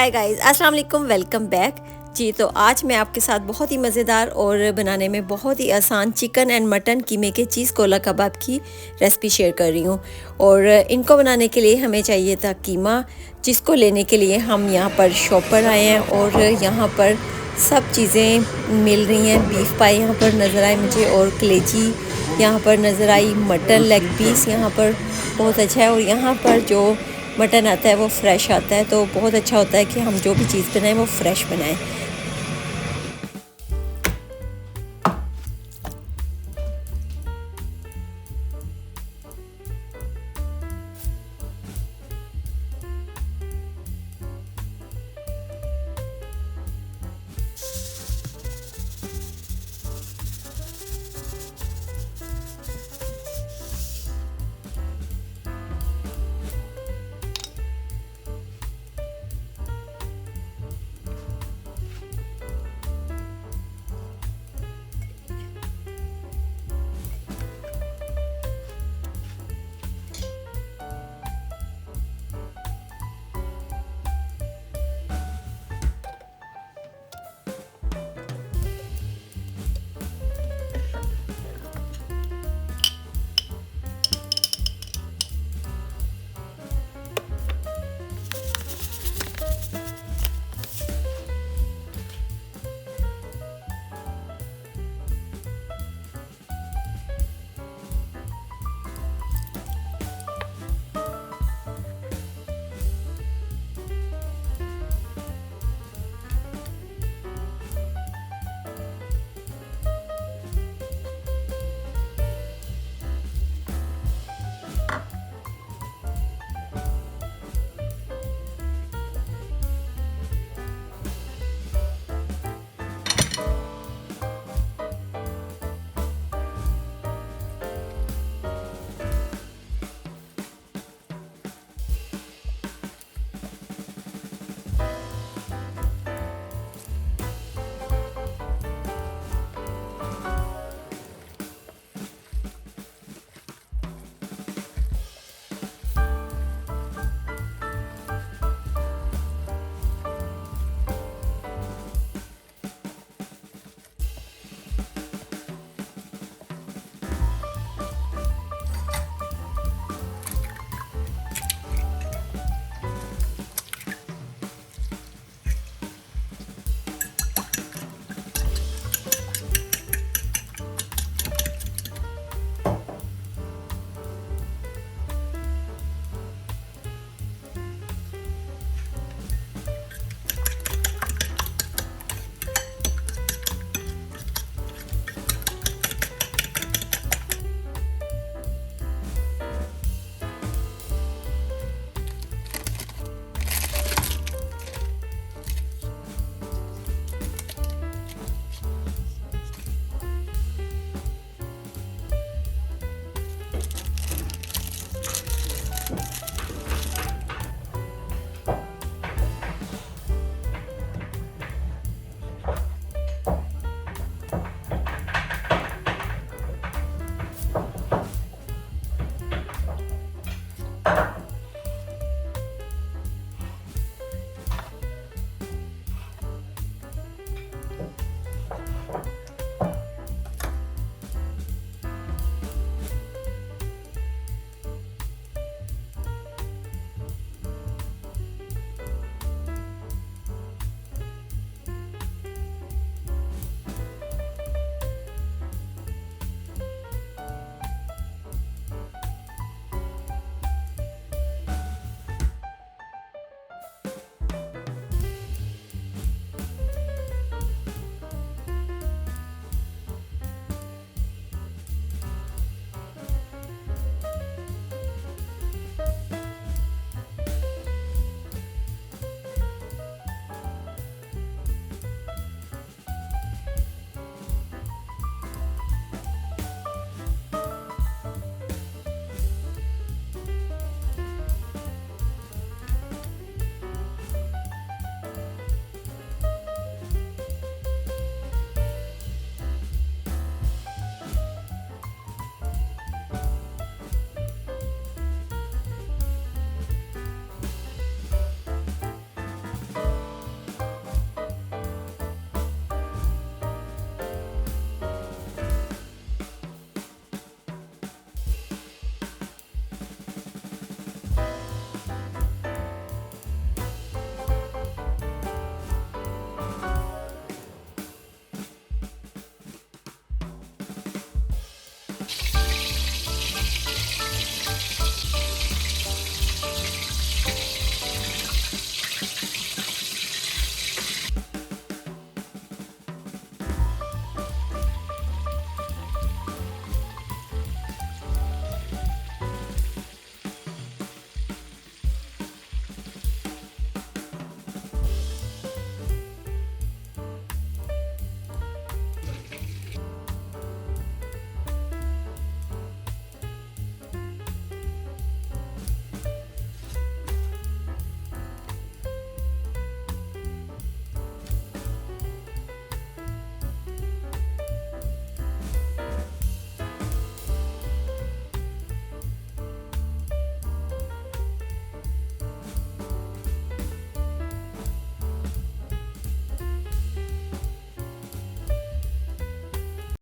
Hi guys, अस्सलाम वालेकुम, welcome back. जी तो आज मैं आपके साथ बहुत ही मज़ेदार और बनाने में बहुत ही आसान चिकन एंड मटन कीमे के चीज़ कोला कबाब की रेसिपी शेयर कर रही हूँ। और इनको बनाने के लिए हमें चाहिए था कीमा, जिसको लेने के लिए हम यहाँ पर शॉप पर आए हैं और यहाँ पर सब चीज़ें मिल रही हैं। बीफ पाई यहाँ पर नज़र आए मुझे और कलेजी यहाँ पर नज़र आई, मटन लेग पीस यहाँ पर बहुत अच्छा है। और यहाँ पर जो मटन आता है वो फ्रेश आता है, तो बहुत अच्छा होता है कि हम जो भी चीज़ बनाएं वो फ्रेश बनाएं।